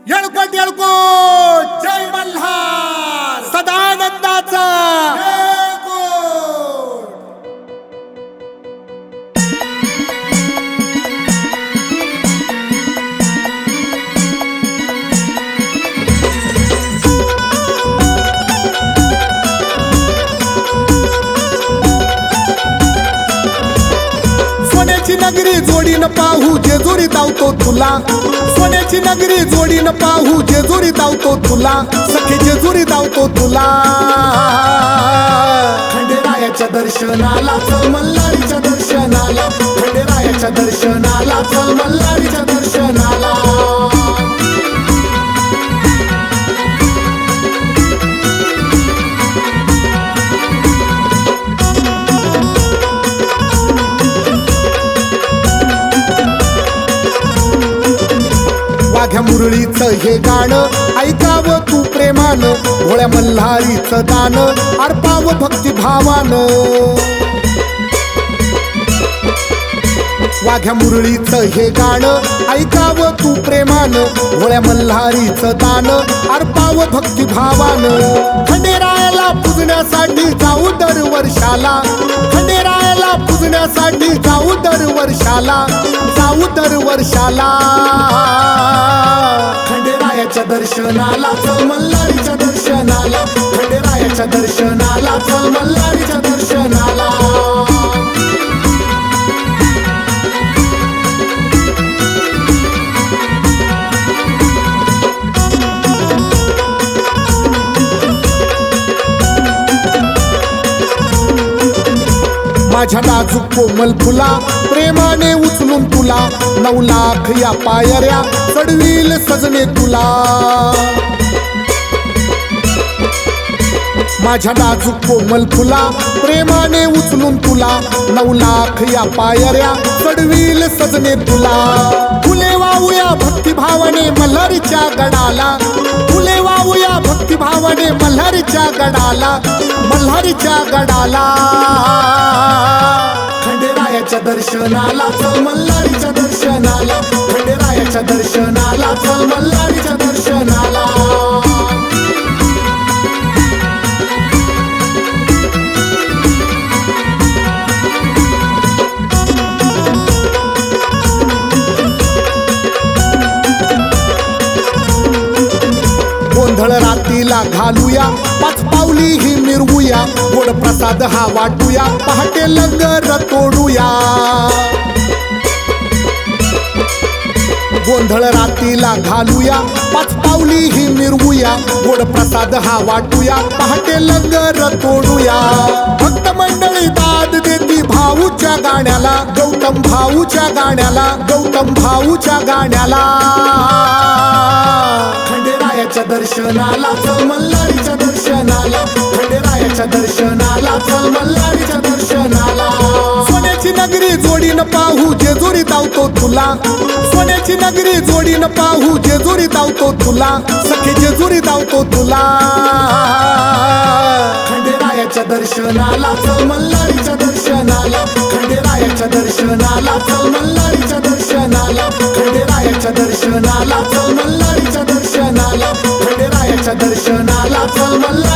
येळकोट येळकोट जय मल्हार सदानंदाचा येळकोट। सोन्याची नगरी जोडीनं पाहू जेजुरी धावतो तुला, सोन्याची नगरी जोडीनं पाहू जेजुरी धावतो तुला, सखी जेजुरी धावतो तुला। खंडेरायाच्या दर्शनाला चल मल्हारीच्या दर्शनाला, खंडेरायाच्या दर्शनाला चल मल्हारीच्या दर्शनाला। वाघ्या मुरळीचं हे गाणं ऐकावं तू प्रेमानं, भोळ्या मल्हारीचं दान अर्पावं भक्तिभावानं। वाघ्या मुरळीचं हे गाणं ऐकावं तू प्रेमानं, भोळ्या मल्हारीचं दान अर्पावं भक्तिभावानं। खंडेरायाला पूजण्यासाठी जाऊ दरवर्षाला, खंडेरायाला पूजण्यासाठी जाऊ दरवर्षाला, जाऊ दरवर्षाला। खंडेरायाच्या दर्शनाला चल मल्हारीच्या दर्शनाला, खंडेरायाच्या दर्शनाला चल मल्हारीच्या दर्शनाला। माझ्या नाजूक कोमल फुला प्रेमाने उचलून तुला, 9 लाख या पायऱ्या चढवील सजने तुला। माझ्या नाजूक कोमल फुला प्रेमाने उचलून तुला, 9 लाख या पायऱ्या चढवील सजने तुला। फुले वाहूया भक्तिभावाने मल्हारीच्या गडाला, फुले वाहूया भक्तिभावाने मल्हारीच्या गडाला, मल्हारीच्या गडाला। खंडेरायाच्या दर्शनाला चल मल्हारीच्या दर्शनाला, खंडेरायाच्या दर्शनाला चल मल्हारीच्या दर्शनाला। गोंधळ रातीला घालूया, 5 पावली ही मिरवूया, गोड प्रसाद हा वाटूया, पहाटे लंगर तोडूया। गोंधळ रातीला घालूया, 5 पावली ही मिरवूया, गोड प्रसाद हा वाटूया, पहाटे लंगर तोडूया। भक्त मंडळी दाद देती भाऊच्या गाण्याला, गौतम भाऊच्या गाण्याला, गौतम भाऊच्या गाण्याला। खंडेरायाच्या दर्शनाला चल मल्हारीच्या दर्शनाला, खंडेरायाच्या दर्शनाला चल मल्हारीच्या दर्शनाला। सोन्याची नगरी जोडीनं पाहू जेजुरी धावतो तुला, सोन्याची नगरी जोडीनं पाहू जेजुरी धावतो तुला, सखी जेजुरी धावतो तुला। खंडेरायाच्या दर्शनाला चल मल्हारीच्या दर्शनाला, खंडेरायाच्या दर्शनाला चल मल्हारीच्या दर्शनाला, खंडेरायाच्या दर्शनाला चल मल्हारीच्या दर्शनाला, खंडेरायाच्या दर्शनाला चल मल्हारी।